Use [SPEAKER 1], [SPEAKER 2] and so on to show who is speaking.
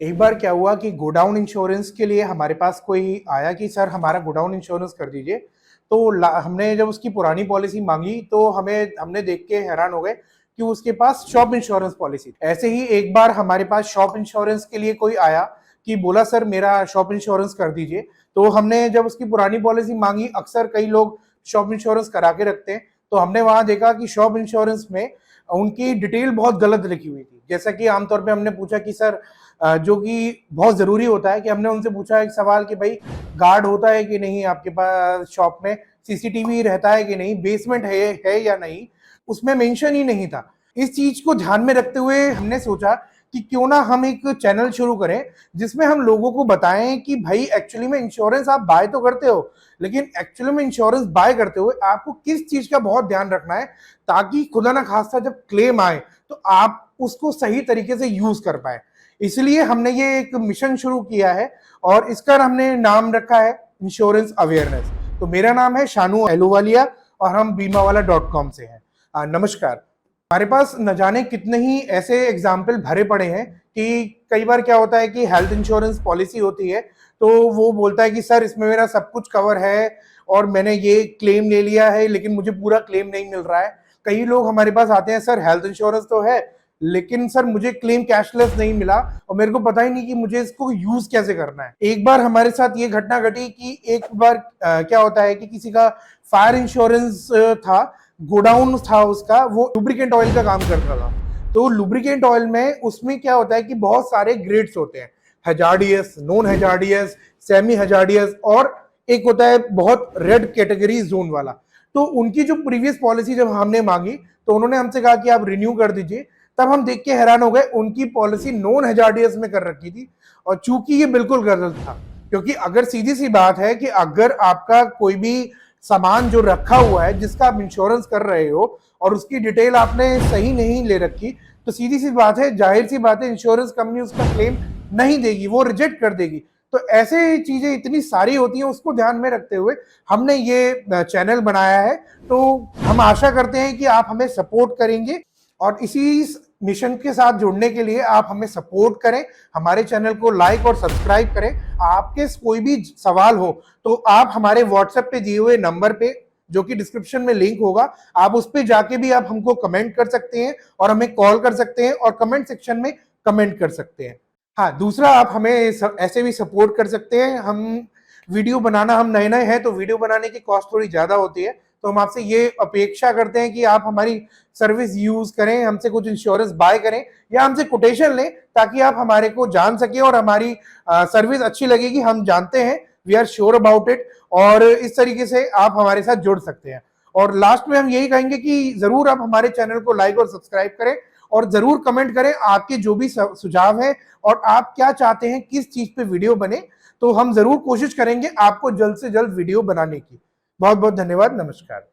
[SPEAKER 1] एक बार क्या हुआ कि गोडाउन इंश्योरेंस के लिए हमारे पास कोई आया कि सर हमारा गोडाउन इंश्योरेंस कर दीजिए। तो हमने जब उसकी पुरानी पॉलिसी मांगी तो हमने देख के हैरान हो गए कि उसके पास शॉप इंश्योरेंस पॉलिसी। ऐसे ही एक बार हमारे पास शॉप इंश्योरेंस के लिए कोई आया कि बोला सर मेरा शॉप इंश्योरेंस कर दीजिए। तो हमने जब उसकी पुरानी पॉलिसी मांगी, अक्सर कई लोग शॉप इंश्योरेंस करा के रखते हैं, तो हमने वहां देखा कि शॉप इंश्योरेंस में उनकी डिटेल बहुत गलत लिखी हुई थी। जैसा कि आमतौर पे हमने पूछा कि सर जो कि बहुत जरूरी होता है कि हमने उनसे पूछा एक सवाल कि भाई गार्ड होता है कि नहीं आपके पास शॉप में, सीसीटीवी रहता है कि नहीं, बेसमेंट है या नहीं, उसमें मेंशन ही नहीं था। इस चीज को ध्यान में रखते हुए हमने सोचा कि क्यों ना हम एक चैनल शुरू करें जिसमें हम लोगों को बताएं कि भाई एक्चुअली में इंश्योरेंस आप बाय तो करते हो, लेकिन एक्चुअली में इंश्योरेंस बाय करते हुए आपको किस चीज का बहुत ध्यान रखना है ताकि खुदा ना खास्ता जब क्लेम आए तो आप उसको सही तरीके से यूज कर पाए। इसलिए हमने ये एक मिशन शुरू किया है और इसका हमने नाम रखा है इंश्योरेंस अवेयरनेस। तो मेरा नाम है शानू एलूवालिया और हम बीमावाला.com से हैं। नमस्कार। हमारे पास न जाने कितने ही ऐसे एग्जाम्पल भरे पड़े हैं कि कई बार क्या होता है कि हेल्थ इंश्योरेंस पॉलिसी होती है तो वो बोलता है कि सर इसमें मेरा सब कुछ कवर है और मैंने ये क्लेम ले लिया है लेकिन मुझे पूरा क्लेम नहीं मिल रहा है। कई लोग हमारे पास आते हैं, सर हेल्थ इंश्योरेंस तो है लेकिन सर मुझे क्लेम कैशलेस नहीं मिला और मेरे को पता ही नहीं कि मुझे इसको यूज कैसे करना है। एक बार हमारे साथ ये घटना घटी कि एक बार क्या होता है कि किसी का फायर इंश्योरेंस था, गोडाउन था उसका, वो लुब्रिकेंट ऑयल का काम करता था। तो लुब्रिकेंट ऑयल में उसमें क्या होता है कि बहुत सारे ग्रेड्स होते हैं, hazardous, non hazardous, semi hazardous और एक होता है बहुत रेड कैटेगरी जोन वाला। तो उनकी जो प्रीवियस पॉलिसी जब हमने मांगी तो उन्होंने हमसे कहा कि आप रिन्यू कर दीजिए। तब हम देख के हैरान हो गए, उनकी पॉलिसी नॉन हजार्डियस में कर रखी थी और चूंकि ये बिल्कुल गलत था, क्योंकि अगर सीधी सी बात है कि अगर आपका कोई भी सामान जो रखा हुआ है जिसका आप इंश्योरेंस कर रहे हो और उसकी डिटेल आपने सही नहीं ले रखी, तो सीधी सी बात है, जाहिर सी बात है, इंश्योरेंस कंपनी उसका क्लेम नहीं देगी, वो रिजेक्ट कर देगी। तो ऐसे चीजें इतनी सारी होती हैं, उसको ध्यान में रखते हुए हमने ये चैनल बनाया है। तो हम आशा करते हैं कि आप हमें सपोर्ट करेंगे और इसी मिशन के साथ जुड़ने के लिए आप हमें सपोर्ट करें, हमारे चैनल को लाइक और सब्सक्राइब करें। आपके कोई भी सवाल हो तो आप हमारे व्हाट्सएप पे दिए हुए नंबर पे, जो कि डिस्क्रिप्शन में लिंक होगा, आप उस पे जाके भी आप हमको कमेंट कर सकते हैं और हमें कॉल कर सकते हैं और कमेंट सेक्शन में कमेंट कर सकते हैं। हाँ, दूसरा आप हमें ऐसे भी सपोर्ट कर सकते हैं। हम नए नए हैं तो वीडियो बनाने की कॉस्ट थोड़ी ज्यादा होती है, तो हम आपसे ये अपेक्षा करते हैं कि आप हमारी सर्विस यूज करें, हमसे कुछ इंश्योरेंस बाय करें या हमसे कोटेशन लें ताकि आप हमारे को जान सके और हमारी सर्विस अच्छी लगेगी, हम जानते हैं, we are sure about it. और इस तरीके से आप हमारे साथ जुड़ सकते हैं। और लास्ट में हम यही कहेंगे कि जरूर आप हमारे चैनल को लाइक और सब्सक्राइब करें और जरूर कमेंट करें आपके जो भी सुझाव है और आप क्या चाहते हैं किस चीज पे वीडियो बने, तो हम जरूर कोशिश करेंगे आपको जल्द से जल्द वीडियो बनाने की। बहुत बहुत धन्यवाद। नमस्कार।